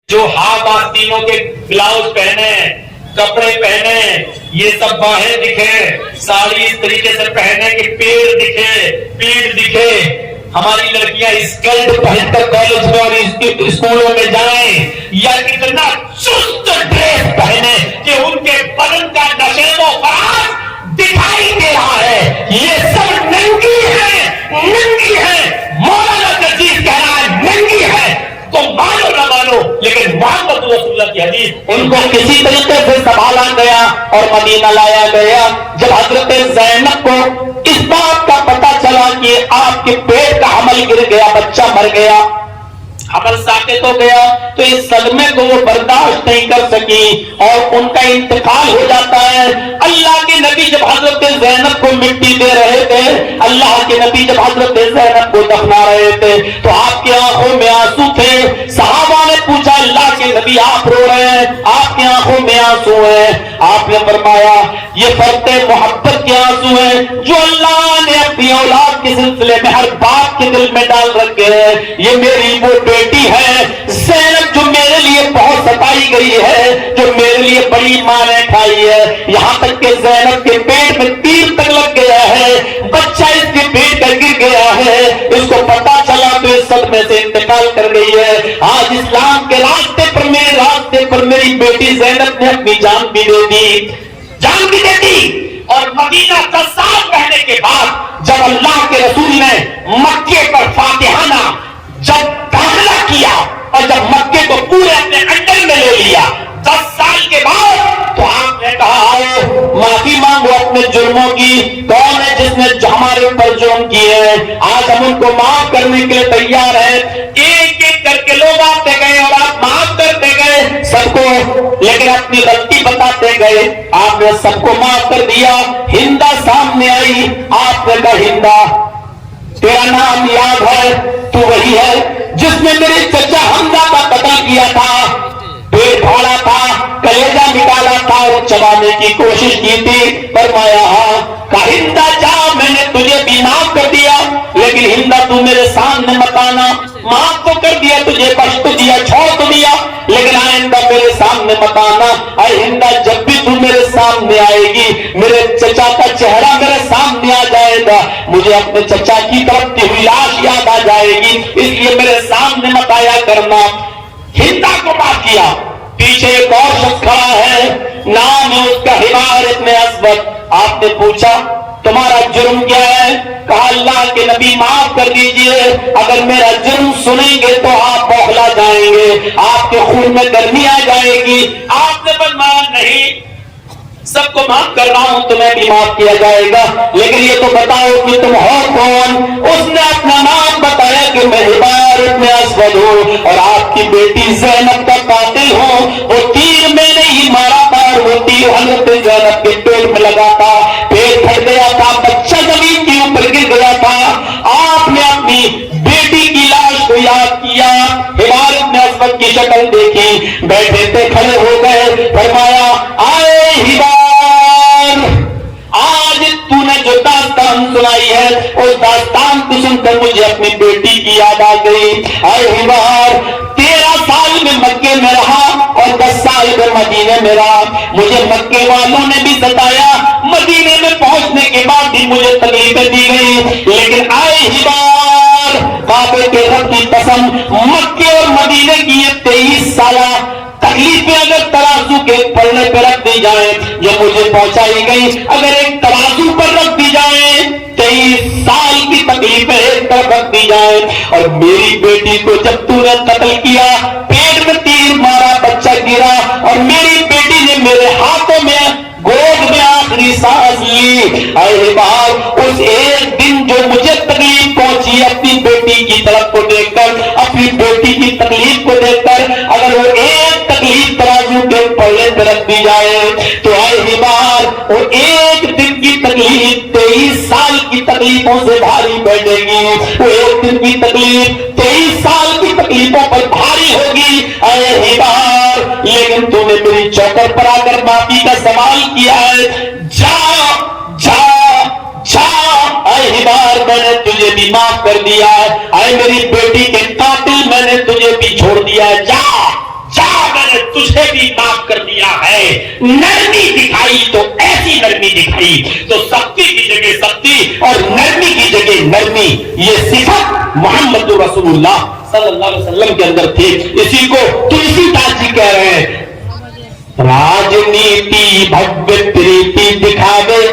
جو ہاف آستینوں کے بلاؤز پہنے، کپڑے پہنے، یہ سب باہیں دکھے، ساڑی اس طریقے سے پہنے کہ پیڑ دکھے، پیڑ دکھے. ہماری لڑکیاں اسکرٹ پہن کر کالج میں اور اسکولوں میں جائیں، یا اتنا چست ڈریس پہنے کہ ان کے بدن کا نشیب و فراز دکھائی دے رہا ہے. یہ سب ننگی ہے، ننگی ہے. مولانا عزیز کہہ رہا ہے ننگی ہے. تو مانو نہ مانو، لیکن محمد رسول اللہ کی حدیث. ان کو کسی طریقے سے سنبھالا گیا اور مدینہ لایا گیا. جب حضرت زینب کو اس بات کا پتا چلا کہ آپ کے پیٹ کا حمل گر گیا، بچہ مر گیا، حمل ساقط ہو گیا، تو اس صدمے کو وہ برداشت نہیں کر سکی اور ان کا انتقال ہو جاتا ہے. اللہ کے نبی جب حضرت زینب کو مٹی دے رہے تھے، اللہ کے نبی جب حضرت زینب کو دفنا رہے تھے، تو آپ کی آنکھوں میں آنسو تھے. صحابہ نے پوچھا اللہ کے نبی آپ رو رہے ہیں، آپ کی آنکھوں میں آنسو ہیں. آپ نے فرمایا یہ فرط محبت کے آنسو ہیں جو اللہ نے اپنی اولاد کے سلسلے میں ہر باپ کے دل میں ڈال رکھے ہیں. یہ میری وہ بیٹی ہے زینب جو میرے لیے بہت ستائی گئی ہے، جو میرے لیے بڑی ماں نے کھائی ہے. یہاں تک کہ زینب کے پیٹ میں تیر تک لگ گیا ہے، بچہ اس کے پیٹ کا گر گیا ہے. اس کو پتا چلا تو اس صدمے سے انتقال کر گئی ہے. آج اسلام کے راستے پر، میرے راستے پر میری بیٹی زینب نے اپنی جان بھی دے دی، جان بھی دے دی. اور مدینہ 10 سال رہنے کے بعد جب اللہ کے رسول نے مکے پر فاتحانہ جب داخلہ کیا اور جب مکے کو پورے اپنے انڈر میں لے لیا 10 سال کے بعد، تو آپ نے کہا آؤ معافی مانگو اپنے جرموں کی. کون ہے جس نے ہمارے اوپر جرم کیے ہیں؟ آج ہم ان کو معاف کرنے کے لیے تیار ہیں. ایک ایک کر کے لوگ آتے گئے اور آپ معاف کرتے گئے سب کو، لیکن اپنی غلطی بتاتے گئے. آپ نے سب کو معاف کر دیا. ہندا سامنے آئی. آپ نے کہا ہندا تیرا نام یاد ہے؟ تو وہی ہے جس نے میرے چچا حمزہ کا قتل کیا تھا، پیٹ پھاڑا تھا، کلیجہ نکالا تھا اور چبانے کی کوشش کی تھی. فرمایا ہاں. کہا ہندا جا میں نے تجھے بھی معاف کر دیا، لیکن ہندا تو میرے سامنے مت آنا. معاف تو کر دیا، تجھے بخش تو دیا، چھوڑ تو دیا، لیکن آئندہ میرے سامنے مت آنا. اے ہندا جب بھی تو میرے سامنے آئے گی میرے چچا کا چہرہ میرے سامنے آ جائے گا، مجھے اپنے چچا کی طرف کی ہوئی لاش یاد آ جائے گی، اس لیے میرے سامنے مت آیا کرنا. ہندا کو معاف کیا. پیچھے ایک اور شخص کھڑا ہے، نام ہے اس کا حمار ابن اسود. آپ نے پوچھا تمہارا جرم کیا ہے؟ کہا اللہ کے نبی معاف کر دیجئے، اگر میرا جرم سنیں گے تو آپ بوکھلا جائیں گے، آپ کے خون میں گرمی آ جائے گی. آپ نے فرمایا نہیں، سب کو معاف کر رہا ہوں، تمہیں بھی معاف کیا جائے گا، لیکن یہ تو بتاؤ کہ تم ہو کون؟ اس نے اپنا نام بتایا کہ میں حمار ابن اسود ہوں اور آپ کی بیٹی زینب کا قاتل ہوں. وہ تیر میں نے ہی مارا تھا اور وہ تیر حضرت زینب کے پیٹ میں لگا تھا. پیٹ پھٹ گیا تھا، بچہ زمین کے اوپر گر گیا تھا. آپ نے اپنی بیٹی کی لاش کو یاد کیا، حمار ابن اسود کی شکل دیکھی، بیٹھے تھے کھڑے ہو گئے. فرمایا آئے حمار، آج تو نے جو داستان سنائی ہے اس داستان کو سن کر مجھے اپنی بیٹی کی یاد آ گئی. اے حمار 13 سال میں مکے میں رہا اور 10 سال میں مدینے میں رہا. مجھے مکے والوں نے بھی ستایا، مدینے میں پہنچنے کے بعد بھی مجھے تکلیفیں دی گئی، لیکن اے حمار کعبے کے رب کی قسم مکے اور مدینے کی یہ 23 سالہ تکلیفیں اگر ترازو کے پلڑے پہ رکھ دی جائیں یہ مجھے پہنچائی گئی، اگر ایک ترازو پر رکھ دی جائیں 23 سال کی تکلیفیں ایک طرف رکھ دی جائیں. اور میری بیٹی کو جب تو نے قتل کیا، پیٹ میں تیر مارا، بچہ گرا اور میری بیٹی نے میرے ہاتھوں میں گود میں آخری سانس لی. اے بار اس ایک دن جو مجھے تکلیف پہنچی اپنی بیٹی کی طرف کو دیکھ کر، اپنی بیٹی کی تکلیف کو دیکھ کر، اگر وہ ایک تکلیف ترازو کے پلڑے پہ رکھ دی جائے تو اے بار وہ ایک دن کی تکلیف 23 سال کی تکلیفوں سے بھاری بیٹھے گی. وہ ایک دن کی تکلیف 23 سال کی تکلیفوں پر بھاری ہوگی. اے بار لیکن تو نے میری چوکر پر آ کر معافی کا سوال کیا ہے، جا جا جا. اے حمار میں نے تجھے بھی معاف کر دیا ہے. اے میری بیٹی کے قاتل میں نے تجھے بھی چھوڑ دیا ہے، جا جا. تجھے بھی معاف کر دیا ہے. نرمی دکھائی تو ایسی نرمی دکھائی تو سختی کی جگہ سختی اور نرمی کی جگہ نرمی. یہ صفت محمد رسول اللہ صلی اللہ علیہ وسلم کے اندر تھی. اسی کو تلسی داس جی کہہ رہے ہیں راجنیتی بھگوت پریتی دکھاوے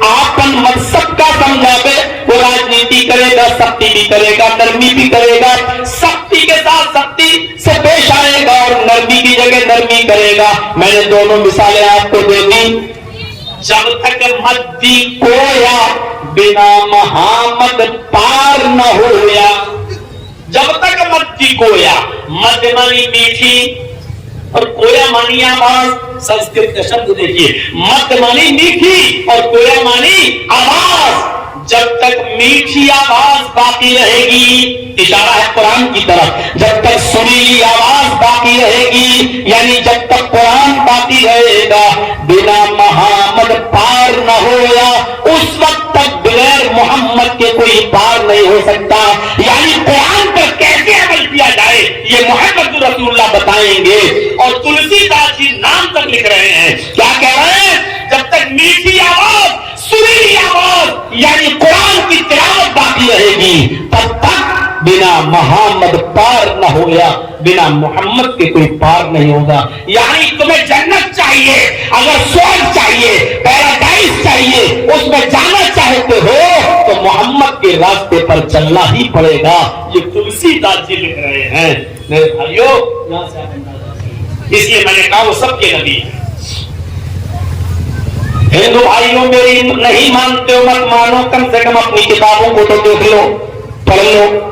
آپن مت سب کا سمجھاوے. وہ راجنیتی کرے گا سختی بھی کرے گا نرمی بھی کرے گا, سختی کے ساتھ سختی سے پیش آئے گا اور نرمی کی جگہ نرمی کرے گا. میں نے دونوں مثالیں آپ کو دے دی. جب تک مدی کویا بنا محمد پار نہ ہویا. جب تک مدی کویا, مد مانی میٹھی اور کویا مانی آواز. سنسکرت کا شبد دیکھیے, مد مانی میٹھی اور کویا مانی آواز. جب تک میٹھی آواز باقی رہے گی, اشارہ ہے قرآن کی طرف, جب تک سریلی آواز باقی رہے گی یعنی جب تک قرآن باقی رہے گا بنا محمد پار نہ ہویا, اس وقت تک بغیر محمد کے کوئی پار نہیں ہو سکتا. یعنی قرآن پر کیسے عمل کیا جائے یہ محمد رسول اللہ بتائیں گے. اور تلسی داس جی نام تک لکھ رہے ہیں, کیا کہہ رہے ہیں, جب تک میٹھی آواز سریلی آواز یعنی قرآن کی تلاوت باقی رہے گی تب تک بنا محمد پار نہ ہویا, بنا محمد کے کوئی پار نہیں ہوگا. یعنی تمہیں جنت چاہیے, اگر سورگ چاہیے, پیراڈائز چاہیے, اس میں جانا چاہتے ہو تو محمد کے راستے پر چلنا ہی پڑے گا. یہ تلسی داس جی لکھ رہے ہیں. میرے بھائیو, اس لیے میں نے کہا وہ سب کے نبی ہیں. ہندو بھائیوں میری نہیں مانتے ہو مت مانو, کم سے کم اپنی کتابوں کو تو دیکھ لو, پڑھ لو.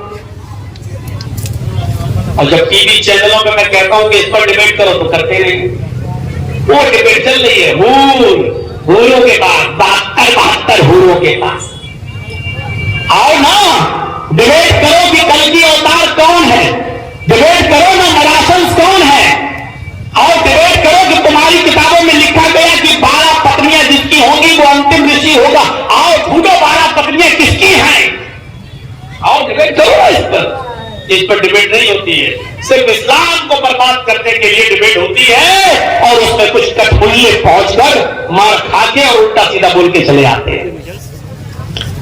اور جب ٹی وی چینلوں پہ میں کہتا ہوں کہ اس پر ڈیبیٹ کرو تو کرتے نہیں. وہ ڈیبیٹ چل رہی ہے ہوروں کے پاس, 72 ہوروں کے پاس. آؤ نا ڈیبیٹ کرو کہ کل کی اوتار کون ہے, ڈیبیٹ کرو نا نراسنس کون ہے, اور ڈیبیٹ کرو کہ تمہاری کتابوں میں لکھا گیا کہ 12 پتنیاں جس کی ہوں گی وہ انتم رشی ہوگا. آؤ ڈھونڈو 12 پتنیاں کس کی ہیں, آؤ ڈیبیٹ کرو نا اس پر. اس پر ڈیبیٹ نہیں ہوتی ہے, صرف اسلام کو برباد کرنے کے لیے ڈیبیٹ ہوتی ہے اور اس میں کچھ کٹملے پہنچ کر مار کھا کے اور الٹا سیدھا بول کے چلے آتے ہیں.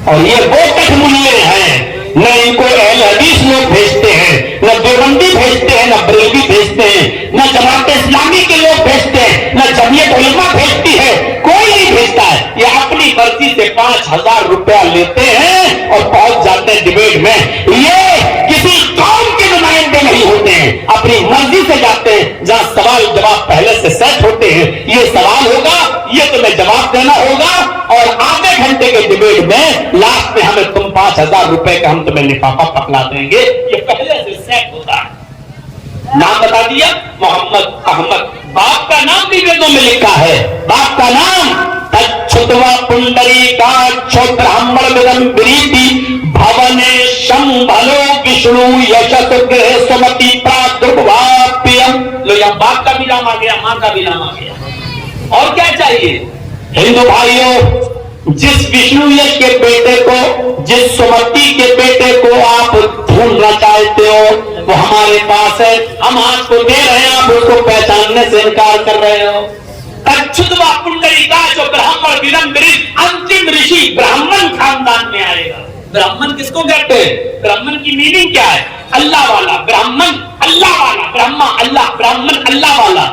اور یہ وہ کٹملے ہیں, نہ ان کو اہل حدیث لوگ بھیجتے ہیں, نہ دیوبندی بھیجتے ہیں, نہ بریلوی بھیجتے ہیں, نہ جماعت اسلامی کے لوگ بھیجتے ہیں, نہ جمعیت علماء بھیجتی ہے, کوئی نہیں بھیجتا ہے. یہ اپنی مرضی سے 5000 روپیہ لیتے ہیں اور پہنچ جاتے ہیں ڈیبیٹ میں. یہ کسی قوم کے نمائندے نہیں ہوتے ہیں, اپنی مرضی سے جاتے ہیں جہاں سوال جواب پہلے سے سیٹ ہوتے ہیں. یہ سوال ہوگا, یہ تمہیں جواب دینا ہوگا, اور آدھے گھنٹے کے ڈیبیٹ میں لاسٹ میں ہمیں تم 5000 روپے کا ہم تمہیں لفافہ پکڑا دیں گے. یہ پہلے سے سیٹ ہوتا ہے. نام بتا دیا محمد احمد, باپ کا نام بھی ویدوں میں لکھا ہے. باپ کا نام چھتوا پنڈری کا چھوترہمڑ ودم بریتی بھونے شمبھلو وشنو یشس گرہ سمتی پرادربھاپیم. لو یہاں باپ کا بھی نام آ گیا, ماں کا بھی نام آ گیا. اور کیا چاہیے ہندو بھائیوں, جس وشنو یش کے بیٹے کو, جس سمتی کے بیٹے کو آپ ڈھونڈنا چاہتے ہو وہ ہمارے پاس ہے, ہم آج کو دے رہے ہیں, آپ اس کو پہچاننے سے انکار کر رہے ہو. چھتوا پنڈری کا جو برہمن ودمبری انتم رشی برہمن خاندان میں آئے گا. برہمن کس کو کہتے ہیں, برہمن کی میننگ کیا ہے, اللہ والا. برہمن اللہ والا, برہما اللہ, برہمن اللہ والا.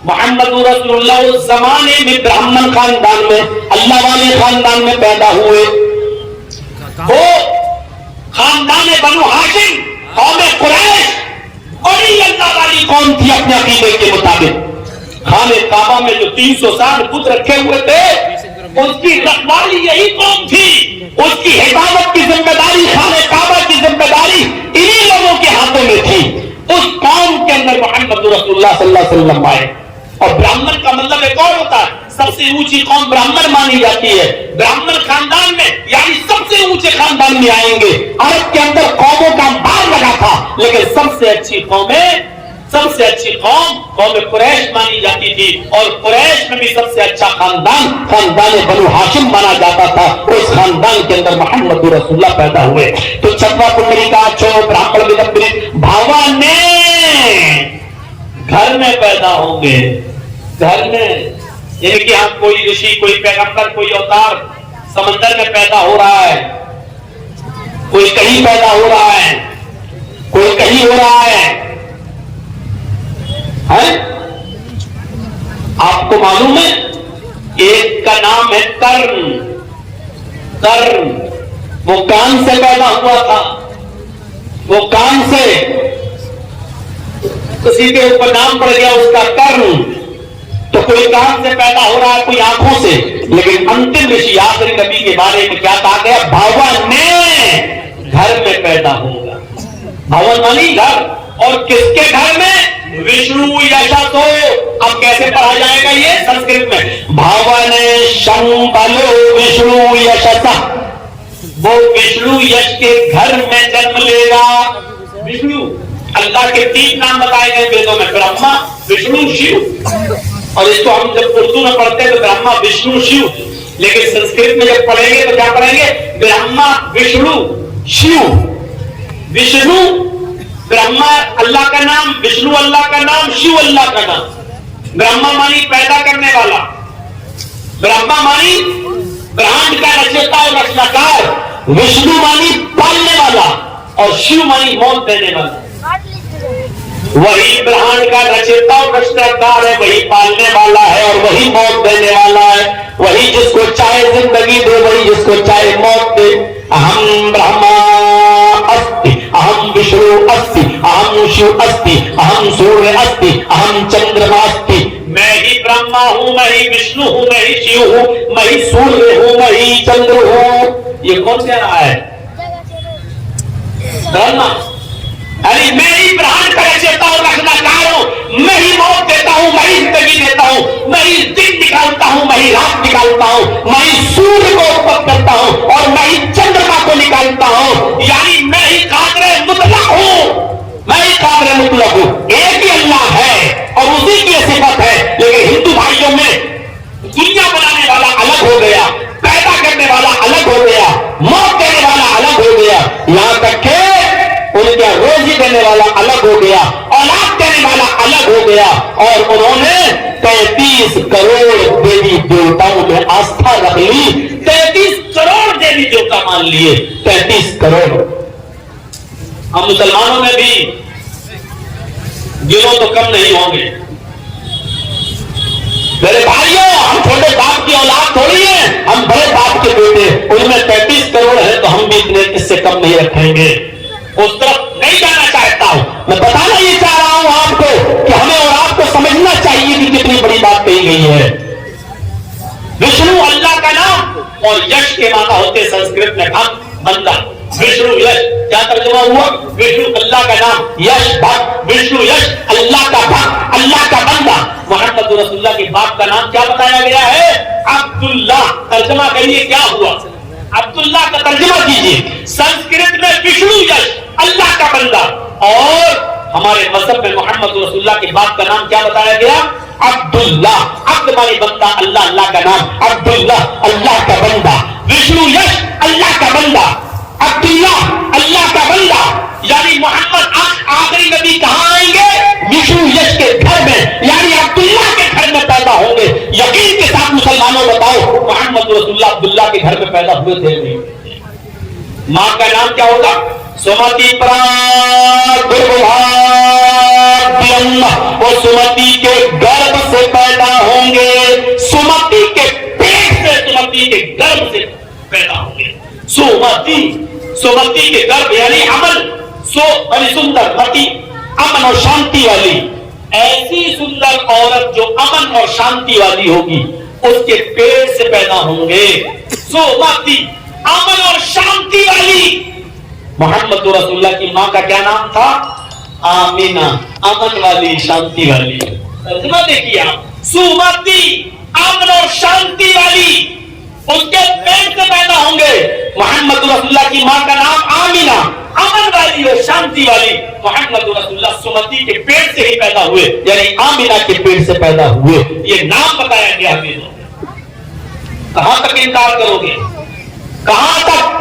محمد رسول اللہ اس زمانے میں برہمن خاندان میں, اللہ والے خاندان میں پیدا ہوئے. وہ خاندان بنو ہاشم, قوم قریش, بڑی اللہ والی قوم تھی اپنے عقیدے کے مطابق. خانہ کعبہ میں جو 360 بت رکھے ہوئے تھے اس کی رکھوالی یہی قوم تھی. اس کی حفاظت کی ذمہ داری, خانہ کعبہ کی ذمہ داری انہی لوگوں کے ہاتھوں میں تھی. اس قوم کے اندر محمد رسول اللہ صلی اللہ علیہ وسلم آئے. اور برہمن کا مطلب ایک اور ہوتا ہے, سب سے اونچی قوم برہمن مانی جاتی ہے. برہمن خاندان میں یعنی سب سے اونچے خاندان میں آئیں گے. عرب کے اندر قوموں کا انبار لگا تھا, لیکن سب سے اچھی قوم قوم قریش مانی جاتی تھی. اور قریش میں بھی سب سے اچھا خاندان بنو ہاشم مانا جاتا تھا. اس خاندان کے اندر محمد رسول اللہ پیدا ہوئے. تو چھتوا پنڈری کا چھو برہمن ودمبری بھاوا نے گھر میں پیدا ہوں گے. گھر میں یعنی کہ ہم کوئی رشی، کوئی پیغمبر، کوئی اوتار سمندر میں پیدا ہو رہا ہے، کوئی کہیں پیدا ہو رہا ہے، کوئی کہیں ہو رہا ہے. آپ کو معلوم ہے ایک کا نام ہے کرن. کرن وہ کان سے پیدا ہوا تھا. وہ کان سے کسی کے اوپر نام پڑ گیا اس کا کرن. تو کوئی کان سے پیدا ہو رہا ہے، کوئی آنکھوں سے. لیکن انتم رشی آخری نبی کے بارے میں کیا کہا گیا؟ بھون میں گھر میں پیدا ہوگا. بھون مانی گھر. اور کس کے گھر میں؟ وشنو یشسو. اب کیسے پڑھا جائے گا یہ سنسکرت میں؟ بھون شمبلو وشنو یشس. وہ وشنو یش کے گھر میں جنم لے گا. وشنو اللہ کے 3 نام بتائے گئے ویدوں میں، برہما، وشنو، شیو. اور اس کو ہم جب اردو میں پڑھتے ہیں تو برہما وشنو شیو، لیکن سنسکرت میں جب پڑھیں گے تو کیا پڑھیں گے؟ برہما وشنو شیو. وشنو برہما اللہ کا نام، وشنو اللہ کا نام، شیو اللہ کا نام. برہما مانی پیدا کرنے والا، برہما مانی برہمانڈ کا رچیتا اور رچناکار، وشنو مانی پالنے والا، اور شیو مانی موت دینے والا. وہی برہمانڈ کا رچیتا اور رچناکار ہے، وہی پالنے والا ہے اور وہی موت دینے والا ہے. وہی جس کو چاہے زندگی دے، وہی جس کو چاہے موت دے. اہم برہما استی، اہم وشنو استی، اہم شیو استی، اہم سوریہ استی، اہم چندرما استی. میں ہی برہما ہوں، میں ہی وشنو ہوں، میں ہی شیو ہوں، میں ہی سوریہ ہوں، میں ہی چندر ہوں. یہ کون کہہ رہا ہے؟ ارے میں ہی برہمانڈ کا رچیتا اور رچناکار ہوں. میں ہی موت دیتا ہوں، میں ہی زندگی دیتا ہوں، میں ہی دن نکالتا ہوں، میں ہی رات نکالتا ہوں، میں ہی سورج کو اتپت کرتا ہوں اور میں ہی چندرما کو نکالتا ہوں. یعنی میں ہی قادر مطلق ہوں، میں ہی قادر مطلق ہوں. ایک ہی اللہ ہے اور اسی کی صفت ہے. لیکن ہندو بھائیوں میں دنیا بنانے والا الگ ہو گیا، پیدا کرنے والا الگ ہو گیا، موت دینے والا الگ ہو گیا، یہاں تک کہ ان کا روزی دینے والا الگ ہو گیا، اولاد دینے والا الگ ہو گیا. اور انہوں نے 33 کروڑ دیوی دیوتاؤں میں آستھا رکھ لی. 33 کروڑ دیوی دیوتا مان لیے. 33 کروڑ. ہم مسلمانوں میں بھی گنو تو کم نہیں ہوں گے. میرے بھائیوں، ہم چھوٹے باپ کی اولاد تھوڑی ہیں، ہم بڑے باپ کے بیٹے. ان میں 33 کروڑ ہے تو ہم بھی اتنے اس سے کم نہیں رکھیں گے. اس طرف نہیں جانا چاہتا ہوں. میں بتانا یہ چاہ رہا ہوں آپ کو کہ ہمیں اور آپ کو سمجھنا چاہیے کہ کتنی بڑی بات کہی گئی ہے. وشنو اللہ کا نام اور یش کے معنی ہوتے سنسکرت میں بھکت، بندہ. وشنو یش کیا ترجمہ ہوا؟ وشنو اللہ کا نام، یش بھکت. وشنو یش اللہ کا بھکت، اللہ کا بندہ. محمد رسول اللہ کے باپ کا نام کیا بتایا گیا ہے؟ عبداللہ. ترجمہ کریے کیا ہوا؟ عبداللہ کا ترجمہ کیجیے. سنسکرت میں وشنو یش اللہ کا بندہ. اور ہمارے مذہب میں محمد رسول اللہ کے باپ کا نام کیا بتایا گیا؟ عبداللہ. عبد مانی بندہ، اللہ اللہ کا نام. عبداللہ اللہ کا بندہ. وشنو یش اللہ کا بندہ. عبداللہ اللہ کا بندہ. یعنی محمد آخری نبی کہاں آئیں گے؟ وشنو یش کے گھر میں، یعنی عبداللہ کے گھر میں پیدا ہوں گے. یقین کے ساتھ مسلمانوں بتاؤ محمد رسول اللہ عبداللہ کے گھر میں پیدا ہوئے تھے نہیں؟ ماں کا نام کیا ہوگا؟ سمتی وہ سمتی کے گرب سے پیدا ہوں گے. سمتی کے پیٹ سے، سمتی کے گرب سے پیدا ہوں گے. سمتی کے گرب یعنی امن، بڑی سندر متی، امن اور شانتی والی. ایسی سندر عورت جو امن اور شانتی والی ہوگی اس کے پیٹ سے پیدا ہوں گے. سمتی امن اور شانتی والی. محمد رسول اللہ کی ماں کا کیا نام تھا؟ آمینہ. امن والی، شانتی والی. ترجمہ دیکھیے آپ. سمتی امن اور شانتی والی، اس کے پیٹ سے پیدا ہوں گے. محمد رسول اللہ کی ماں کا نام آمینہ، امن والی اور شانتی والی. محمد رسول اللہ سمتی کے پیٹ سے ہی پیدا ہوئے، یعنی آمینہ کے پیٹ سے پیدا ہوئے. یہ نام بتایا گیا ہمیں. کہاں تک انکار کرو گے؟ کہاں تک؟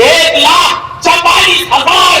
1,44,000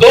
2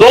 2,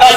10,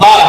12।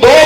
2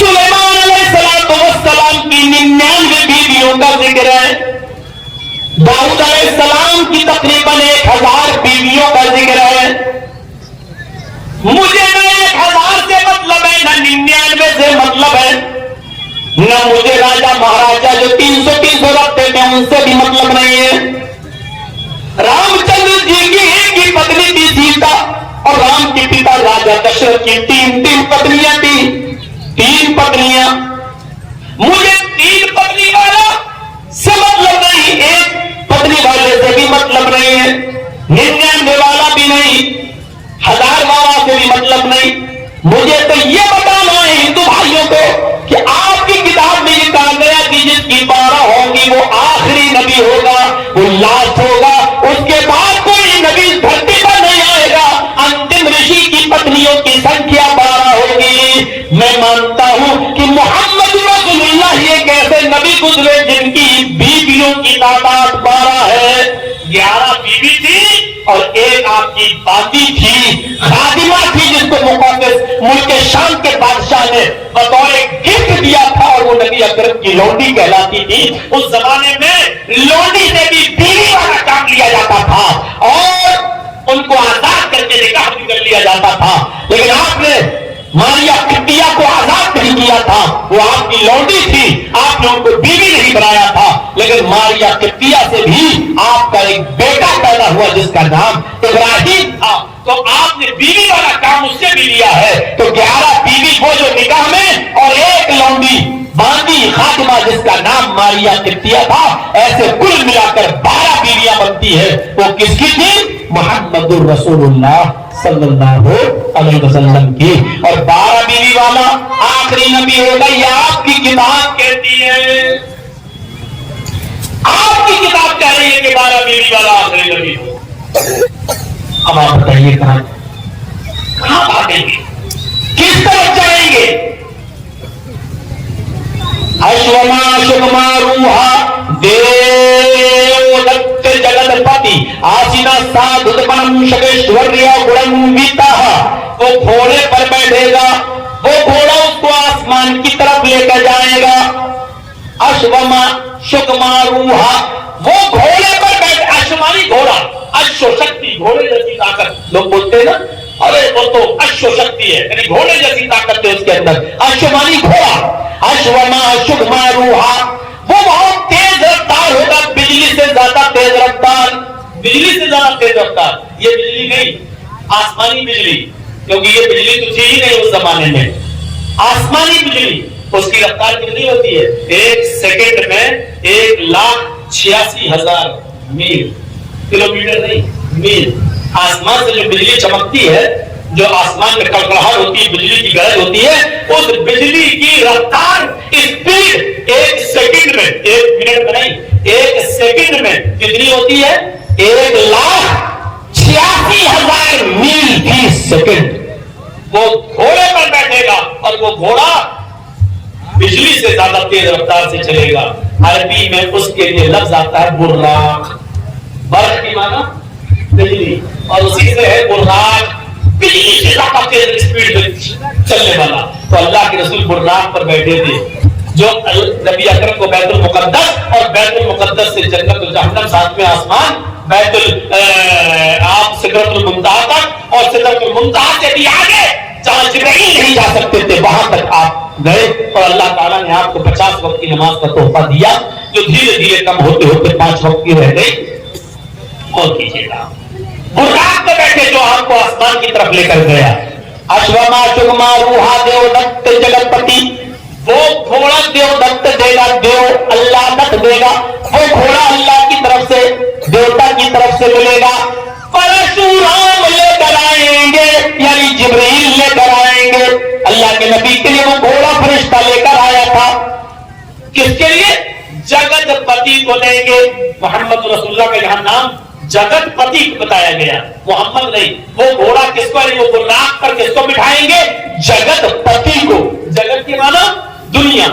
سلیمان علیہ السلام کی 99 بیویوں کا ذکر ہے، داؤد علیہ السلام کی تقریباً 1000 بیویوں کا ذکر ہے۔ مجھے نہ 1000 سے مطلب ہے، نہ 99 سے مطلب ہے، نہ مجھے راجا مہاراجا جو 300 رکھتے تھے ان سے بھی مطلب نہیں ہے۔ رام چندر جی کی ایک ہی پتنی تھی سیتا، اور رام کے پتا راجا دشرتھ کی تین پتنیاں تھیں، 3 پتنیاں۔ مجھے 3 پتنی والا سے مطلب نہیں، 1 پتنی والے سے بھی مطلب نہیں ہے، 99 والا بھی نہیں، 1000 والا سے بھی مطلب نہیں۔ مجھے تو یہ بتانا ہے ہندو بھائیوں کو کہ آپ کی کتاب میں یہ کہا گیا کہ جس کی 12 ہوگی وہ آخری نبی ہوگا، وہ لاسٹ ہوگا، اس کے بعد کوئی نبی دھرتی پر نہیں آئے گا، انتم رشی کی پتنیوں کی سنکھیا 12 ہوگی۔ میں مانتا ہوں کہ محمد رسول اللہ ایک ایسے نبی گزرے جن کی بیویوں کی تعداد 12 ہے، 11 بیوی تھی اور 1 آپ کی باندی تھی، خادمہ تھی، جس کو مقدس ملک شام کے بادشاہ نے بطور گفٹ دیا تھا، اور وہ نبی اکرم کی لونڈی کہلاتی تھی۔ اس زمانے میں لونڈی سے بھی بیوی والا کام لیا جاتا تھا اور ان کو آزاد کر کے نکاح بھی کر لیا جاتا تھا، لیکن آپ نے ماریا قبطیہ کو آزاد نہیں کیا تھا، وہ آپ کی لونڈی تھی، آپ نے ان کو بیوی نہیں بنایا تھا، لیکن ماریا قبطیہ سے بھی آپ کا ایک بیٹا پیدا ہوا جس کا نام ابراہیم تھا، تو آپ نے بیوی والا کام اس سے بھی لیا ہے۔ تو 11 بیوی وہ جو نکاح میں، اور 1 لونڈی باندی خاتمہ جس کا نام ماریا قبطیہ تھا، ایسے کل ملا کر 12 بیویاں بنتی ہے۔ وہ کس کی تھی؟ محمد الرسول اللہ صلی اللہ علیہ وسلم کی۔ اور 12 بیوی والا آخری نبی ہوگا، یہ آپ کی کتاب کہتی ہے، آپ کی کتاب کہہ رہی ہے کہ 12 بیوی والا آخری نبی ہوگا۔ اب آپ بتائیے کہاں بھاگیں گے، کس طرف جائیں گے؟ اشوما شگما روحا دیو دت جگدپتی آسینا سادھتپنم شگیشوریا گڑنویتا، وہ گھوڑے پر بیٹھے گا، وہ گھوڑا اس کو آسمان کی طرف لے کر جائے گا۔ اشوما شگما روحا، وہ گھوڑے پر بیٹھے، اشمانی گھوڑا، اشو شکتی، گھوڑے جیسی طاقت، لوگ بولتے ہیں نا ارے وہ تو اشو شکتی ہے، یعنی گھوڑے جیسی طاقت ہے اس کے اندر، اشمانی گھوڑا۔ اشوما شگما روحا، وہ بہت تیز رفتار ہوگا، بجلی سے زیادہ تیز رفتار، بجلی سے زیادہ تیز رفتار، یہ بجلی نہیں، آسمانی بجلی، کیونکہ یہ بجلی تو تھی ہی نہیں اس زمانے میں، آسمانی بجلی، اس کی رفتار کتنی ہوتی ہے؟ 1 سیکنڈ میں 1,86,000 میل، کلومیٹر نہیں، میل۔ آسمان سے جو بجلی چمکتی ہے، جو آسمان میں کڑکڑاہٹ ہوتی ہے، بجلی کی گرج ہوتی ہے، اس بجلی کی رفتار اسپیڈ 1 سیکنڈ میں، 1 منٹ میں نہیں، 1 سیکنڈ میں کتنی ہوتی ہے؟ 1,86,000 میل فی سیکنڈ۔ وہ گھوڑے پر بیٹھے گا اور وہ گھوڑا بجلی سے زیادہ تیز رفتار سے چلے گا۔ عربی میں اس کے لیے لفظ آتا ہے براق، برق کی معنی بجلی، اور اسی سے ہے براق، بجلی سے زیادہ تیز اسپیڈ میں چلنے والا۔ تو اللہ کے رسول براق پر بیٹھے تھے، جو نبی اکرم کو بیت المقدس اور بیت المقدس سے جنت الجہنم، ساتھ میں آسمان، بیت آپ سدرۃ المنتہا تک، اور سدرۃ المنتہا سے بھی آگے جہاں جبرائیل نہیں جا سکتے تھے وہاں تک آپ گئے، اور اللہ تعالیٰ نے آپ کو 50 وقت کی نماز کا تحفہ دیا، جو دھیرے دھیرے کم ہوتے ہوتے 5 وقت کی رہ گئی۔ اور کیجیے گا براق پہ بیٹھے جو آپ کو آسمان کی طرف لے کر گیا۔ اشوما شگما روحا دیو دت جگتپتی، وہ گھوڑا دیو دت دے گا، دیو اللہ دت دے گا، وہ گھوڑا اللہ کی طرف سے، دیوتا کی طرف سے ملے گا۔ پرشورام لے کر آئیں گے، یعنی جبرائیل لے کر آئیں گے۔ اللہ کے نبی کے لیے وہ گھوڑا فرشتہ لے کر آیا تھا، کس کے لیے؟ جگت پتی کو دیں گے۔ محمد رسول اللہ کا یہاں نام جگت پتی بتایا گیا، محمد نہیں۔ وہ گھوڑا کس کو، وہ براق پر کس کو بٹھائیں گے؟ جگت پتی کو۔ جگت کی معنی دنیا،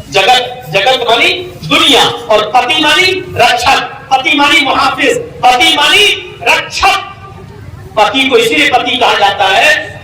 جگت، جگت مانی دنیا، اور پتی مانی رکشک، پتی مانی محافظ، پتی مانی رکشک۔ پتی کو اسی لیے پتی کہا جاتا ہے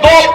2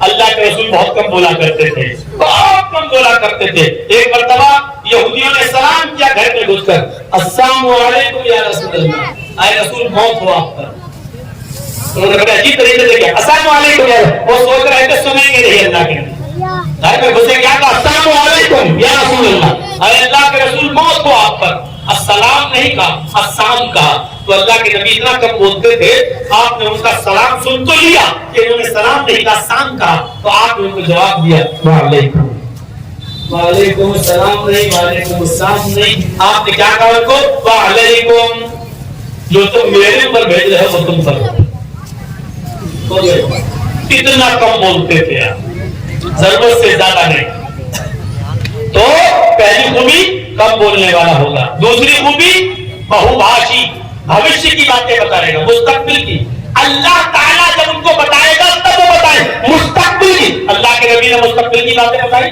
اللہ کے رسول بہت کم بولا کرتے تھے، بہت کم بولا کرتے تھے۔ ایک مرتبہ یہودیوں نے سلام کیا گھر میں گھس کر، السلام علیکم یا رسول اللہ، اے رسول موت ہو آپ پر۔ انہوں نے بڑے عجیب طریقے سے کیا، السلام علیکم، وہ سوچ رہے تھے سنیں گے نہیں اللہ کے گھر میں گھسے، کیا کہا، السلام علیکم یا رسول اللہ، اے اللہ کے رسول موت ہو آپ پر۔ السلام نہیں کہا، السلام کہا۔ تو اللہ کے نبی اتنا کم بولتے تھے، آپ نے ان کا سلام سن تو لیا کہ انہوں نے سلام نہیں کہا، السلام کہا، تو آپ نے ان کو جواب دیا وعلیکم، وعلیکم السلام نہیں، وعلیکم السلام نہیں، آپ نے کیا کہا ان کو، وعلیکم، جو تم میرے اوپر بھیج رہے ہو وہ تم پر۔ اتنا کم بولتے تھے آپ، ضرورت سے زیادہ نہیں۔ تو پہلی خوبی کم بولنے والا ہوگا۔ دوسری خوبی بہو بھاشی، بھوشیہ کی باتیں بتائے گا، مستقبل کی۔ اللہ تعالیٰ جب ان کو بتائے گا تب وہ بتائے مستقبل کی۔ اللہ کے نبی نے مستقبل کی باتیں بتائی،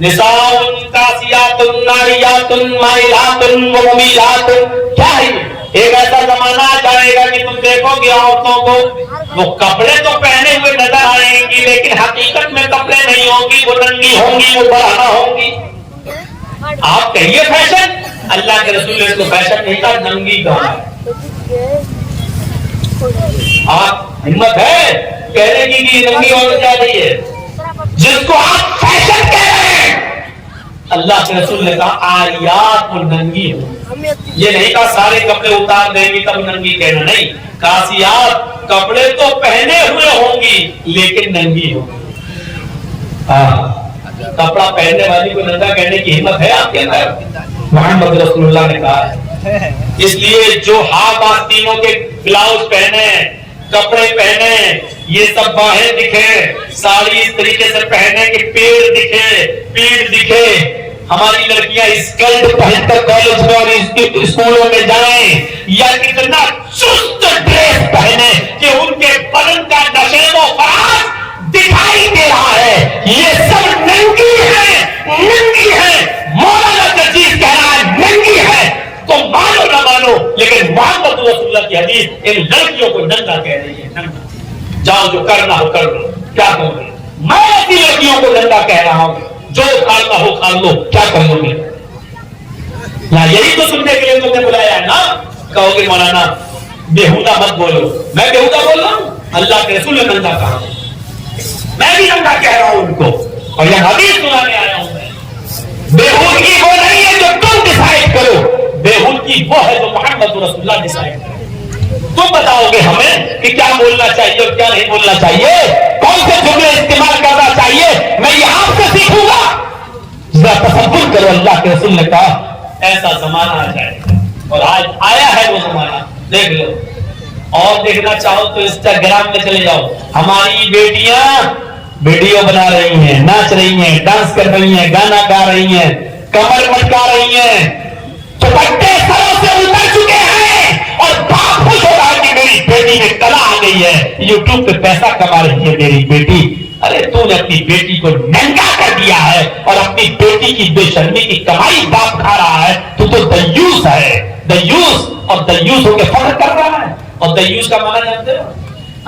نساء کاسیات ناریات مائلات ممیلات، کیا ہے ایک ایسا زمانہ آ جائے گا کہ تم دیکھو گے عورتوں کو وہ کپڑے تو پہنے ہوئے نظر آئیں گی لیکن حقیقت میں کپڑے نہیں ہوں گی، وہ ننگی ہوں گی، وہ بڑھانا ہوں گی۔ آپ کہیے فیشن، اللہ کے رسول نے اس کو فیشن نہیں کہا، ننگی کہا۔ آپ ہمت ہے کہنے کی کہ ننگی عورت جا رہی ہے، جس کو آپ فیشن کہہ رہے ہیں، اللہ کے رسول نے کہا آریات اور ننگی ہو۔ یہ نہیں کہا سارے کپڑے اتار دیں گی تب ننگی کہنا، نہیں، کاسیات کپڑے تو پہنے ہوئے ہوں گی لیکن ننگی ہو۔ کپڑا پہننے والی کو ننگا کہنے کی ہمت ہے آپ کے اندر؟ محمد رسول اللہ نے کہا ہے۔ اس لیے جو ہاتھ آستینوں کے بلاؤز پہنے، کپڑے پہنے، یہ سب باہیں دکھے، ساڑی اس طریقے سے پہنے کہ پیڑ دکھے، پیڑ دکھے۔ ہماری لڑکیاں اسکرٹ پہن کر کالج میں اور اسکولوں میں جائیں، یا اتنا چست ڈریس پہنے کہ ان کے بدن کا نشیب و فراز دکھائی دے رہا ہے، یہ سب ننگی ہے، ننگی ہے۔ مولانا جزیز کہہ رہا ہے ننگی ہے، تو مانو نہ مانو، لیکن محمد رسول اللہ کی حدیث ان لڑکیوں کو ننگا کہہ رہی ہے، ننگا۔ جاؤ جو کرنا ہو کر لو، کیا کرو گے؟ میں ایسی لڑکیوں کو ننگا کہہ رہا ہوں، جو کھانا ہو کھا لو، کیا کرو گے؟ یہی تو سننے کے لیے تم نے بلایا ہے نا۔ کہو گے مولانا بےہودہ مت بولو، میں بےہودہ بول رہا ہوں؟ اللہ کے رسول نے ننگا کہا، میں بھی ننگا کہہ رہا ہوں ان کو، اور یہ حدیث سنانے آیا ہوں میں۔ بےہودگی وہ نہیں ہے جو تم ڈیسائیڈ کرو، بےہودگی وہ ہے جو محمد رسول اللہ ڈیسائیڈ کرے۔ تم بتاؤ گے ہمیں کہ کیا بولنا چاہیے اور کیا نہیں بولنا چاہیے، کون سے جملے استعمال کرنا چاہیے، میں یہ آپ سے سیکھوں گا۔ ذرا تصور کرو، اللہ کے رسول نے کہا ایسا زمانہ آ جائے گا، اور آج آیا ہے وہ زمانہ، دیکھ لو۔ اور دیکھنا چاہو تو انسٹاگرام میں چلے جاؤ، ہماری بیٹیاں ویڈیو بنا رہی ہیں، ناچ رہی ہیں، ڈانس کر رہی ہیں، گانا گا رہی ہیں، کمر مٹکا رہی ہیں، دوپٹے سروں سے اتر چکے ہیں، اور باپ خوش ہو رہا ہے کہ میری بیٹی میں کلا آ گئی ہے، یوٹیوب پہ پیسہ کما رہی ہے میری بیٹی۔ ارے تو نے اپنی بیٹی کو ننگا کر دیا ہے اور اپنی بیٹی کی بے شرمی کی کمائی باپ کھا رہا ہے، تو دیوس ہے، دیوس، اور دیوس ہو کے فخر کر رہا ہے۔ اور دیوس کا معنی جانتے ہو؟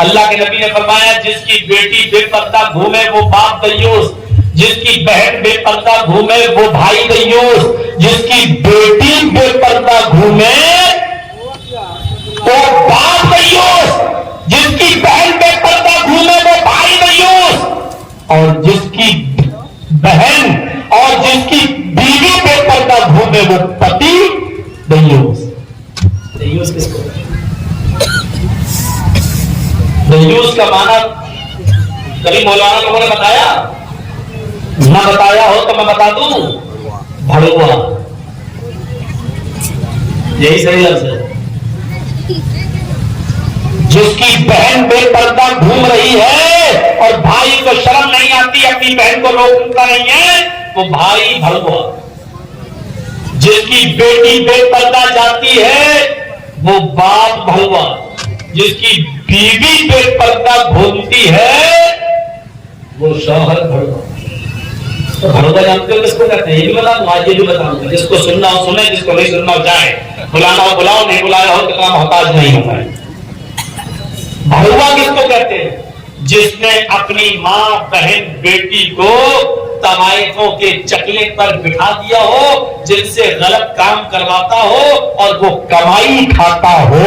اللہ کے نبی نے فرمایا جس کی بیٹی بے پردہ گھومے وہ باپ دیوس، جس کی بہن بے پردہ گھومے وہ بھائی دیوس، جس کی بیٹی بے پردہ گھومے وہ باپ دیوس، جس کی بہن بے پردہ گھومے وہ بھائی دیوس، اور جس کی بہن اور جس کی بیوی بے پردہ گھومے وہ پتی دیوس۔ دیوس کس کو؟ دیوس کا معنی کبھی مولانا لوگوں نے بتایا؟ نہ بتایا ہو تو میں بتا دوں، بھڑوا، یہی صحیح لفظ ہے۔ جس کی بہن بے پردہ گھوم رہی ہے اور بھائی کو شرم نہیں آتی اپنی بہن کو روکتا نہیں ہے، وہ بھائی بھڑوا۔ جس کی بیٹی بے پردہ جاتی ہے وہ باپ بھڑوا، جس کی بیوی بے پردہ گھومتی ہے وہ شوہر بھڑوا۔ تو بھڑوا جانتے ہو کس کو کہتے ہیں؟ یہ بھی بتا دوں، آج یہ بھی بتاؤں گا، جس کو سننا ہو سنے، جس کو نہیں سننا ہو جائے، بلانا ہو بلاؤ، نہیں بلایا ہو تو محتاج نہیں ہوتا ہے۔ بھڑوا کس کو کہتے ہیں؟ جس نے اپنی ماں بہن بیٹی کو طوائفوں کے چکلے پر بٹھا دیا ہو، جن سے غلط کام کرواتا ہو اور وہ کمائی کھاتا ہو،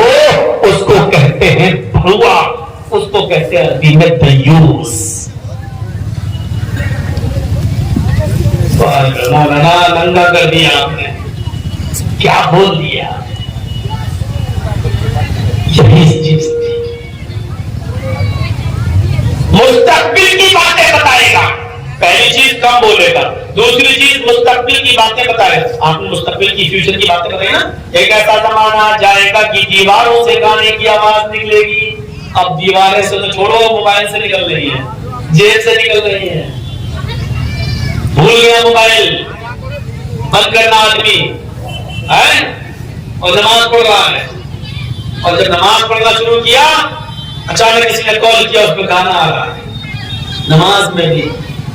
اس کو کہتے ہیں بھڑوا، اس کو کہتے ہیں عربی میں دیوس۔ ننگا کر دیا آپ نے، کیا بول دیا؟ یہی چیز تھی۔ مستقبل کی باتیں بتائے گا، پہلی چیز کم بولے گا، دوسری چیز مستقبل کی باتیں بتائے گا۔ آپ نے مستقبل کی فیوچر کی باتیں بتائی نا، ایک ایسا زمانہ جائے گا کہ دیواروں سے گانے کی آواز نکلے گی۔ اب دیواریں سے تو چھوڑو، موبائل سے نکل رہی ہے، جیب سے نکل رہی ہے۔ بھول گیا موبائل بند کرنا آدمی ہے اور نماز پڑھ رہا ہے، اور جب نماز پڑھنا شروع کیا اچانک کسی نے کال کیا، اس پہ گانا آ رہا ہے نماز میں بھی،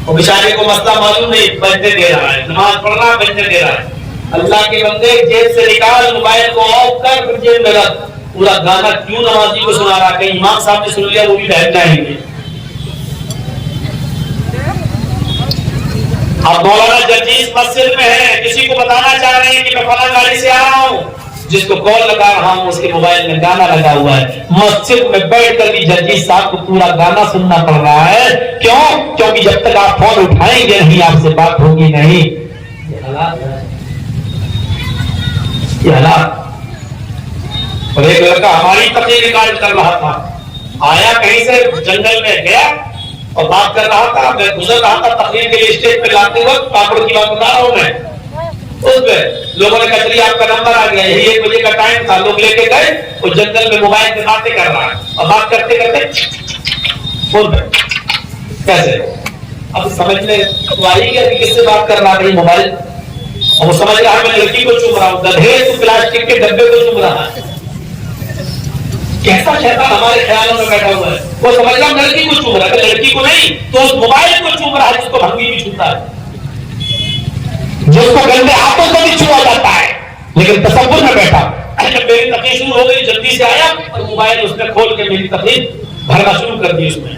اور بیچارے کو مسئلہ معلوم نہیں، بجنے دے رہا ہے، نماز پڑھ رہا بجنے دے رہا ہے۔ اللہ کے بندے جیب سے نکال، موبائل کو آف کر، پھر جیب میں رکھ۔ پورا گانا کیوں نمازی کو سنا رہا؟ کہیں امام صاحب نے سن لیا وہ بھی بہن جائیں گے۔ اب مولانا جرجیس مسجد میں ہے، کسی کو بتانا چاہ رہے ہیں کہ میں فلاں گاڑی سے آ رہا ہوں، جس کو کال لگا رہا ہوں اس کے موبائل میں گانا لگا ہوا ہے۔ مسجد میں بیٹھ کر بھی جرجیس صاحب کو پورا گانا سننا پڑ رہا ہے۔ کیوں؟ کیونکہ جب تک آپ فون اٹھائیں گے نہیں، آپ سے بات ہوگی نہیں۔ یہ حالات ہے، یہ حالات۔ اور ایک لڑکا ہماری تقریر ریکارڈ کر رہا تھا، آیا کہیں سے جنگل میں گیا اور بات کر رہا تھا، میں گزر رہا تھا تقریر کے لیے اسٹیج پہ لاتے وقت، پاپڑ کی بات بتا رہا ہوں میں، اس پہ لوگوں نے کہا چلیے آپ کا نمبر آ گیا، یہی 1 بجے کا ٹائم تھا، لوگ لے کے گئے، اور جنگل میں موبائل پہ باتیں کر رہا ہے، اور بات کرتے کرتے فون پہ کیسے؟ اب سمجھنے تو آئی گیا کہ کس سے بات کر رہا ہے موبائل، اور وہ سمجھ رہا ہے میں لڑکی کو چوم رہا ہوں، گدھے تو پلاسٹک کے ڈبے کو چوم رہا ہے۔ کیسا شیطان ہمارے خیالوں میں بیٹھا ہوا ہے، وہ سمجھ رہا لڑکی کو چوم رہا ہے، لڑکی کو نہیں تو اس موبائل کو چوم رہا ہے جس کو بھنگی بھی چھوتا ہے، جس کو گندے ہاتھوں سے بھی چھوا جاتا ہے، لیکن تصور میں بیٹھا۔ جب میری تقریر شروع ہو گئی جلدی سے آیا اور موبائل اس نے کھول کے میری تقریر بھرنا شروع کر دی، اس میں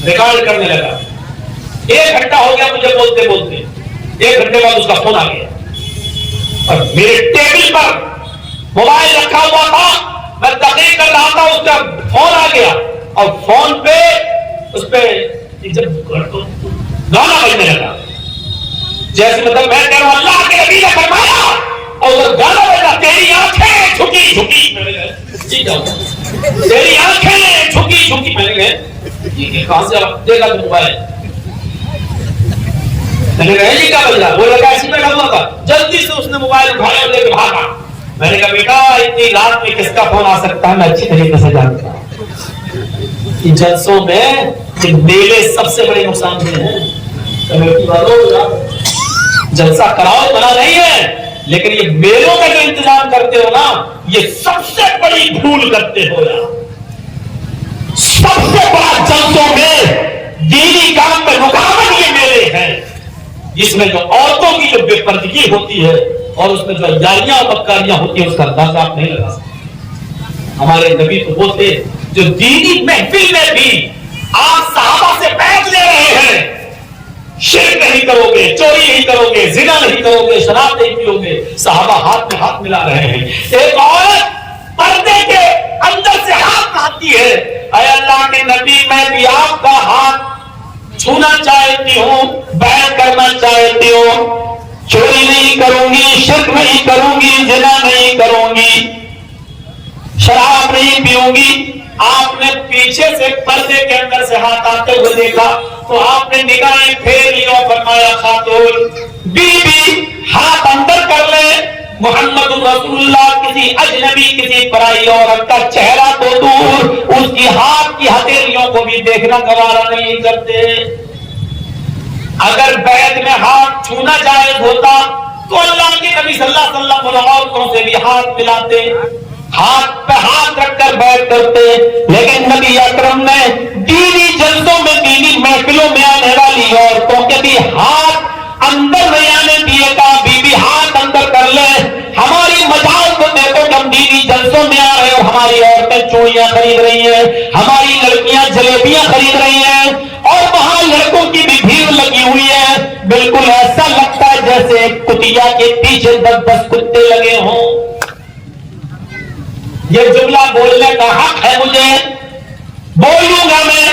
ریکارڈ کرنے لگا۔ 1 گھنٹہ ہو گیا مجھے بولتے بولتے، 1 گھنٹے بعد اس کا فون آ گیا، اور میرے ٹیبل پر موبائل رکھا ہوا تھا، میں تقریر کر رہا تھا، اس کا فون آ گیا، اور فون پہ اس پہ جب گانا بجنے لگا، جیسے مطلب میں کہہ رہا ہوں اللہ کے نبی نے فرمایا، اور گانا بجا تیری آنکھیں جھکی جھکی، تیری آنکھیں جھکی جھکی، میں نے کہا یہ کہاں سے دے گا تو موبائل، میں نے کہا یہ کیا بج رہا؟ وہ لڑکا ایسی بیٹھا ہوا تھا، جلدی سے اس نے موبائل اٹھایا اور لے کے بھاگا۔ میں نے کہا بیٹا اتنی رات میں کس کا فون آ سکتا ہے، میں اچھی طریقے سے جانتا ہوں۔ ان جلسوں میں میلے سب سے بڑے نقصان دہ ہیں۔ جلسہ کراؤ منع نہیں ہے، لیکن یہ میلوں کا جو انتظام کرتے ہو نا، یہ سب سے بڑی بھول کرتے ہو یار۔ سب سے بڑا جلسوں میں دینی کام میں رکاوٹ یہ میلے ہیں، جس میں جو عورتوں کی جو بے پردگی ہوتی ہے اور اس میں جو جالیاں اور بدکاریاں ہوتی ہیں، اس کا اندازہ آپ نہیں لگا سکتے۔ ہمارے نبی تو وہ تھے جو دینی محفل میں بھی آپ صحابہ سے بیعت لے رہے ہیں، شرک نہیں کرو گے، چوری نہیں کرو گے، زنا نہیں کرو گے، شراب نہیں پیو گے، صحابہ ہاتھ میں ہاتھ ملا رہے ہیں۔ ایک عورت پردے کے اندر سے ہاتھ لاتی ہے، اے اللہ کے نبی میں بھی آپ کا ہاتھ چھونا چاہتی ہوں، بیعت کرنا چاہتی ہوں، چوری نہیں کروں گی، شرک نہیں کروں گی، زنا نہیں کروں گی، شراب نہیں پیوں گی۔ آپ نے پیچھے سے پردے کے اندر سے ہاتھ آتے ہوئے دیکھا تو آپ نے نگاہیں پھیر لی اور فرمایا خاتون بی بی ہاتھ اندر کر لے، محمد رسول اللہ کسی اجنبی کسی پرائی عورت کا چہرہ تو دور اس کی ہاتھ کی ہتھیلیوں کو بھی دیکھنا گوارا نہیں کرتے۔ اگر بیعت میں ہاتھ چھونا جائز ہوتا تو اللہ کے نبی صلی اللہ علیہ وسلم عورتوں سے بھی ہاتھ ملاتے، ہاتھ پہ ہاتھ رکھ کر بیعت کرتے، لیکن نبی اکرم نے دینی جلسوں میں دینی محفلوں میں آنے والی عورتوں کے بھی ہاتھ اندر نہیں آنے دیے، کہا بی بی ہاتھ اندر کر لے۔ ہماری مجال کو دیکھو، ہم دینی جلسوں میں آ رہے اور ہماری عورتیں چوڑیاں خرید رہی ہیں، ہماری لڑکیاں جلیبیاں خرید رہی ہیں اور وہاں لڑکوں کی بھی بھیڑ لگی ہوئی ہے. بالکل ایسا لگتا ہے جیسے کتیا کے پیچھے 10 کتے لگے ہوں. یہ جملہ بولنے کا حق ہے مجھے, بولوں گا میں.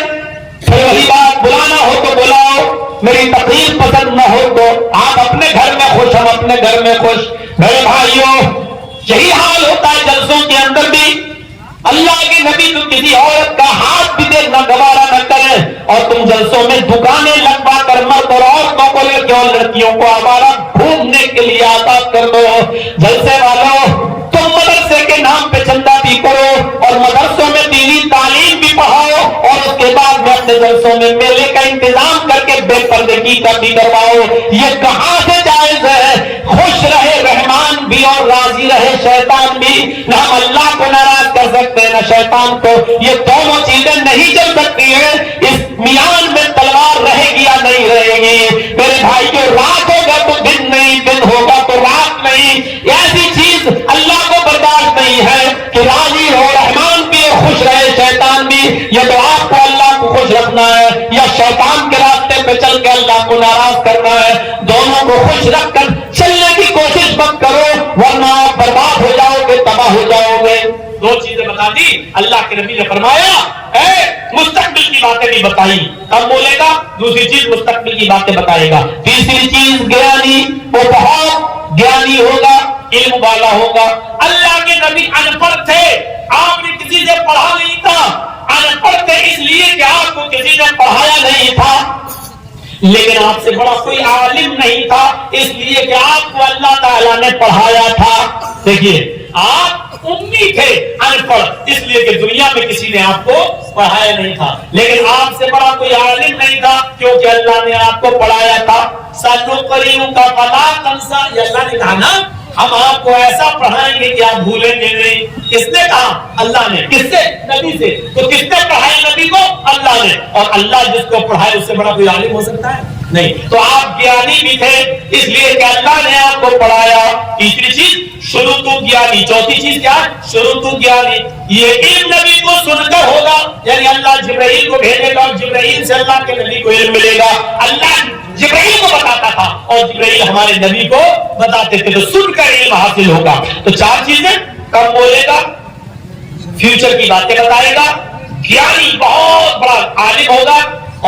پھر وہی بات, بلانا ہو تو بلاؤ, میری تقریر پسند نہ ہو تو آپ اپنے گھر میں خوش, ہم اپنے گھر میں خوش. میرے بھائیوں, یہی حال ہوتا ہے جلسوں کے اندر بھی. اللہ کے نبی تو کسی عورت کا ہاتھ بھی دیکھنا گوارا نہ کرے, اور تم جلسوں میں دکانیں لگوا کر مرد اور عورتوں کو لے کے اور لڑکیوں کو ہمارا گھومنے کے لیے آزاد کر دو. جلسے والوں, تم مدرسے کے نام پہ چندہ بھی کرو اور مدرسوں میں دینی تعلیم بھی پڑھاؤ, اور اس کے بعد میں اپنے جلسوں میں میلے کا انتظام کر کے بے پردگی کا بھی کرواؤ. یہ کہاں سے جائز ہے؟ خوش رہے رحمان بھی اور راضی رہے شیطان بھی. نہ ہم اللہ کو ناراض کر سکتے ہیں نہ شیطان کو. یہ دونوں چیزیں نہیں چل سکتی ہیں. اس میان میں تلوار رہے گی یا نہیں رہے گی؟ میرے بھائی, جو رات ہوگا تو دن نہیں, دن ہوگا تو رات نہیں. ایسی چیز اللہ کو برداشت نہیں ہے کہ راضی ہو رحمان بھی اور خوش رہے شیطان بھی. یا تو آپ کو اللہ کو خوش رکھنا ہے یا شیطان کے راستے پہ چل کے اللہ کو ناراض کرنا ہے. دونوں کو خوش رکھ کر چلنے کی کوشش مت کرو, ورنہ آپ برباد ہو جاؤ گے, تباہ ہو جاؤ گے. دو چیزیں بتا دی اللہ کے نبی نے فرمایا, مستقبل کی باتیں بھی بتائی. کب بولے گا؟ دوسری چیز مستقبل کی باتیں بتائے گا. تیسری چیز گیانی, وہ بہت گیانی ہوگا, علم والا ہوگا. اللہ کے نبی ان پڑھ تھے, آپ نے کسی سے پڑھا نہیں تھا. ان پڑھ تھے اس لیے کہ آپ کو کسی نے پڑھایا نہیں تھا, لیکن آپ سے بڑا کوئی عالم نہیں تھا اس لیے کہ آپ کو اللہ تعالیٰ نے پڑھایا تھا. دیکھیے, آپ امی تھے, ان پڑھ اس لیے کہ دنیا میں کسی نے آپ کو پڑھایا نہیں تھا, لیکن آپ سے بڑا کوئی عالم نہیں تھا کیونکہ اللہ نے آپ کو پڑھایا تھا. سَنُقْرِئُكَ فَلَا تَنْسَىٰ, یہ اللہ نے کہا نا, ہم آپ کو ایسا پڑھائیں گے کہ آپ بھولیں گے نہیں. کس نے کہا؟ اللہ نے. کس سے؟ نبی سے. تو کس نے پڑھایا نبی کو؟ اللہ نے. اور اللہ جس کو پڑھائے اس سے بڑا کوئی عالم ہو سکتا ہے؟ نہیں. تو آپ گیانی بھی تھے اس لیے کہ اللہ نے آپ کو پڑھایا. تیسری چیز شروع تو گیانی. چوتھی چیز کیا؟ شروع تو گیانی. یہ علم نبی کو سن کر ہوگا, یعنی اللہ جبرائیل کو بھیجے گا اور جبرائیل سے اللہ کے نبی کو علم ملے گا. اللہ جبرائیل کو بتاتا تھا اور جبرائیل ہمارے نبی کو بتاتے تھے, تو سن کر علم حاصل ہوگا. تو چار چیزیں, کب بولے گا, فیوچر کی باتیں بتائے گا, گیانی بہت بڑا عالم ہوگا,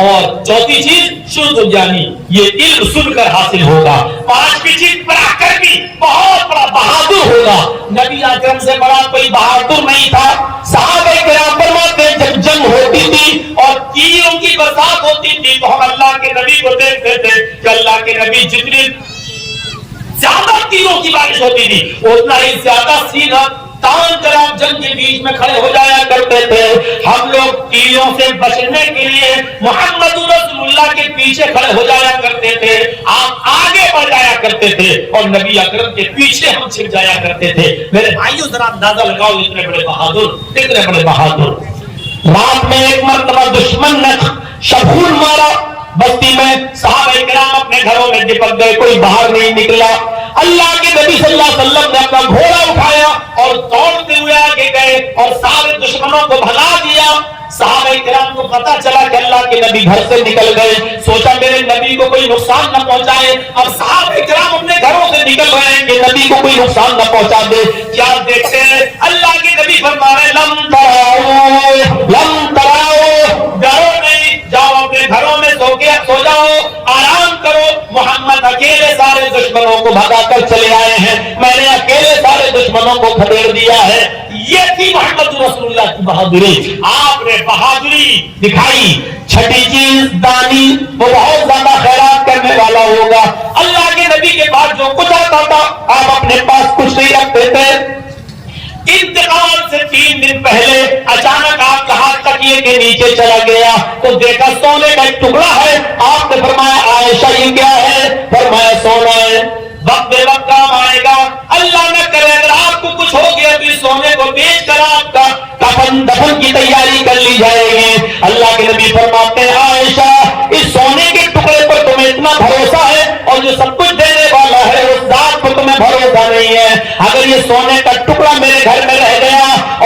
اور چوتھی چیز شروع گیانی, یہ علم سن کر حاصل ہوگا. پانچویں چیز بڑا کر بھی بہت بڑا بہادر ہوگا. نبی اکرم سے بڑا کوئی بہادر نہیں تھا. صحابہ کرام فرماتے ہیں جب جنگ ہوتی تھی اور تیروں کی برسات ہوتی تھی تو ہم اللہ کے نبی کو دیکھتے تھے کہ اللہ کے نبی جتنی زیادہ تیروں کی بارش ہوتی تھی اتنا ہی زیادہ سینہ تان کر آپ جنگ کے بیچ میں کھڑے ہو جایا کرتے تھے. ہم لوگ تیروں سے بچنے کے لیے محمد رسول اللہ کے پیچھے کھڑے ہو جایا کرتے تھے, آپ آگے بڑھ جایا کرتے تھے اور نبی اکرم کے پیچھے ہم چھپ جایا کرتے تھے. میرے بھائیوں ذرا اندازہ لگاؤ, اتنے بڑے بہادر, اتنے بڑے بہادر. رات میں ایک مرتبہ دشمن نے شبھول مارا بستی میں, صحابہ کرام اپنے گھروں میں چپک گئے, کوئی باہر نہیں نکلا. اللہ کے نبی صلی اللہ علیہ وسلم نے اپنا گھوڑا اٹھایا اور دوڑتے ہوئے آگے گئے اور سارے دشمنوں کو بھگا دیا. صحابہ کرام کو پتا چلا کہ اللہ کے نبی گھر سے نکل گئے, سوچا میرے نبی کو کوئی نقصان نہ پہنچائے. اب صحابہ کرام اپنے گھروں سے نکل رہے ہیں کہ نبی کو کوئی نقصان نہ پہنچا دے. کیا دیکھتے ہیں, اللہ کے نبی فرما رہے لم تراؤ, ڈرو نہیں, جاؤ اپنے گھروں میں سو جاؤ, آرام کرو. محمد اکیلے سارے دشمنوں کو بھگا کر چلے آئے ہیں, میں نے اکیلے سارے دشمنوں کو کھدیڑ دیا ہے. یہ تھی محمد رسول اللہ کی بہادری. آپ نے بہادری دکھائی. چھٹی چیز دانی, وہ بہت زیادہ خیرات کرنے والا ہوگا. اللہ کے نبی کے پاس جو کچھ آتا تھا آپ اپنے پاس کچھ نہیں رکھتے تھے. انتقال سے 3 دن پہلے اچانک آپ کا ہاتھ تکیے کے نیچے چلا گیا تو دیکھا سونے کا ایک ٹکڑا ہے. آپ نے فرمایا عائشہ یہ کیا ہے؟ فرمایا سونا ہے. وقت بے وقت کام آئے گا, اللہ نہ کرے اگر آپ کو کچھ ہو گیا تو اس سونے کو بیچ کر آپ کا کفن دفن کی تیاری کر لی جائے گی. اللہ کے نبی فرماتے ہیں عائشہ اس سونے کے ٹکڑے پر تمہیں اتنا بھروسہ ہے اور جو سب کچھ دینے والا ہے اس ذات کو تمہیں بھروسہ نہیں ہے. اگر یہ سونے کا ٹکڑا میرے گھر میں رہ گیا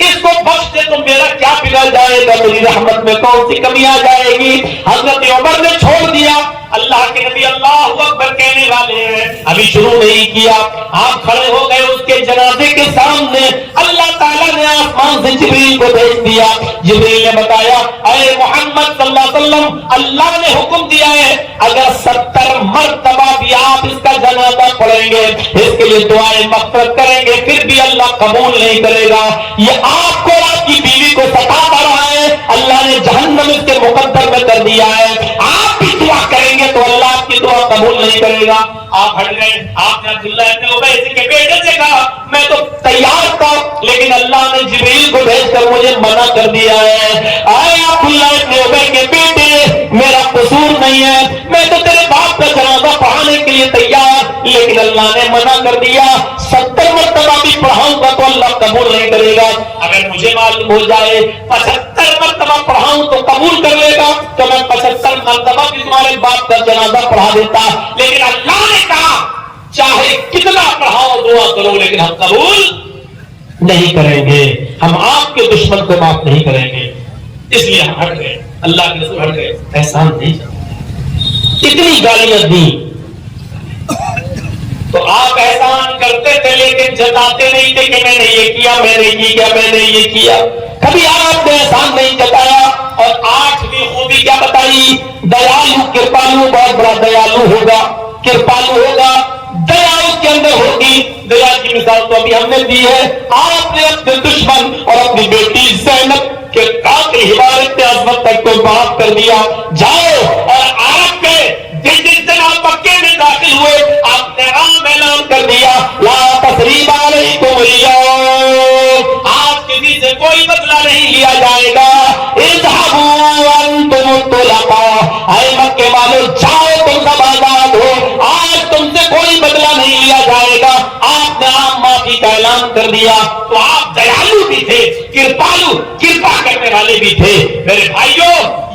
اس کو بخش دے تو میرا کیا بگڑ جائے گا, میری رحمت میں کون سی کمی آ جائے گی. حضرت عمر نے چھوڑ دیا. اللہ کے نبی اللہ اکبر کہنے والے ہیں, ابھی شروع نہیں کیا, آپ کھڑے ہو گئے اس کے جنازے کے سامنے. اللہ تعالیٰ نے آسمان سے جبریل کو بھیج دیا. جبریل نے بتایا, اے محمد صلی اللہ علیہ وسلم, اللہ نے حکم دیا ہے اگر 70 مرتبہ بھی آپ اس کا جنازہ پڑھیں گے, اس کے لیے دعائیں مغفرت کریں گے, پھر بھی اللہ قبول نہیں کرے گا. یہ آپ کو آپ کی بیوی کو ستا رہا ہے, اللہ نے جہنم اس کے مقدر میں کر دیا ہے. آپ بھی دعا کریں گے تو اللہ آپ کی دعا قبول نہیں کرے گا. آپ ہٹ گئے. آپ نے عبداللہ ابن ابی کے بیٹے سے کہا میں تو تیار تھا, لیکن اللہ نے جبریل کو بھیج کر مجھے منع کر دیا ہے. اے عبداللہ ابن ابی کے بیٹے, میرا قصور نہیں ہے, میں تو تیرے باپ کا جنازہ پڑھانے کے لیے تیار, لیکن اللہ نے منع کر دیا. 70 مرتبہ بھی پڑھاؤں گا تو اللہ قبول نہیں کرے گا. اگر مجھے معلوم ہو جائے 75 مرتبہ پڑھاؤں تو قبول کر لے گا, تو میں 75 مرتبہ بھی تمہارے باپ کا جنازہ پڑھا دیتا. لیکن اللہ نے کہا چاہے کتنا پڑھاؤ دعا کرو, لیکن ہم قبول نہیں کریں گے, ہم آپ کے دشمن کو معاف نہیں کریں گے. اس لیے ہم ہٹ گئے, اللہ کے رسول ہٹ گئے. احسان نہیں چاہتے, اتنی گالیاں دی تو آپ احسان کرتے تھے لیکن جتاتے نہیں تھے کہ میں نے یہ کیا, میں نے یہ کیا, میں نے یہ کیا. کبھی آپ نے احسان نہیں جتایا. اور 8ویں خوبی کیا بتائی, دیالو کرپالو, بہت بڑا دیالو ہوگا, کرپالو ہوگا, دیا اس کے اندر ہوگی. دیا کی مثال تو ابھی ہم نے دی ہے. آپ نے اپنے دشمن اور اپنی بیٹی زینب کے قاتل حبارت عظمت تک کو معاف کر دیا. جاؤ اور عرب کے جس دن آپ مکے میں داخل ہوئے آپ نے عام اعلان کر دیا لا تثریب علیکم اليوم, آج کسی سے کوئی بدلہ نہیں لیا جائے گا. اذهبوا انتم الطلقاء, اے مکے والو جاؤ تم سب آزاد ہو, آج تم سے کوئی بدلہ نہیں لیا جائے گا. آپ نے عام معافی کا اعلان کر دیا. تو آپ دیالو بھی تھے, کرپالو, کرپا کرنے والے بھی تھے. میرے بھائیوں,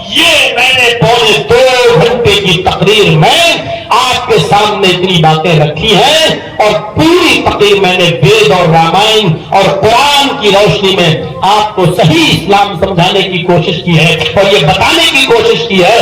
یہ میں نے 2.25 گھنٹے کی تقریر میں آپ کے سامنے اتنی باتیں رکھی ہیں, اور پوری تقریر میں نے وید اور رامائن اور قرآن کی روشنی میں آپ کو صحیح اسلام سمجھانے کی کوشش کی ہے, اور یہ بتانے کی کوشش کی ہے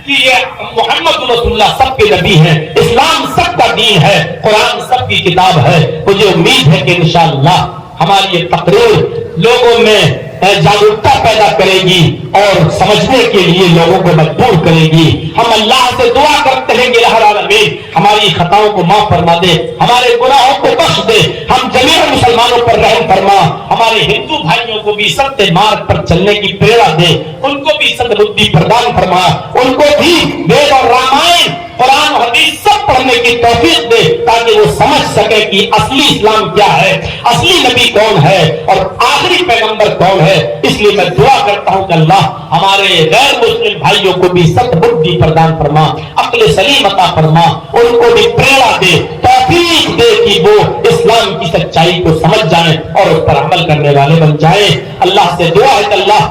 کہ یہ محمد رسول اللہ سب کے نبی ہیں, اسلام سب کا دین ہے, قرآن سب کی کتاب ہے. مجھے امید ہے کہ انشاءاللہ ہماری یہ تقریر لوگوں میں جاگرکتا پیدا کرے گی اور سمجھنے کے لیے لوگوں کو مجبور کرے گی. ہم اللہ سے دعا کرتے ہیں کہ الہ العالمین ہماری خطاؤں کو معاف فرما دے, ہمارے گناہوں کو بخش دے, ہم جمیع مسلمانوں پر رحم فرما, ہمارے ہندو بھائیوں کو بھی سچے مارگ پر چلنے کی پریرا دے, ان کو بھی سدبدھی پردان فرما, ان کو بھی وید اور رامائن, قرآن و حدیث سب پڑھنے کی توفیق دے, تاکہ وہ سمجھ سکے کہ اصلی اسلام کیا ہے, اصلی نبی کون ہے اور آخری پیغمبر کون ہے. اس لیے میں دعا کرتا ہوں کہ اللہ ہمارے غیر مسلم بھائیوں کو بھی ست بدھی پردان فرما, عقل سلیم عطا فرما, ان کو بھی پریرا دے, توفیق دے کہ وہ اسلام کی سچائی کو سمجھ جائیں اور اس پر عمل کرنے والے بن جائیں. اللہ سے دعا ہے کہ اللہ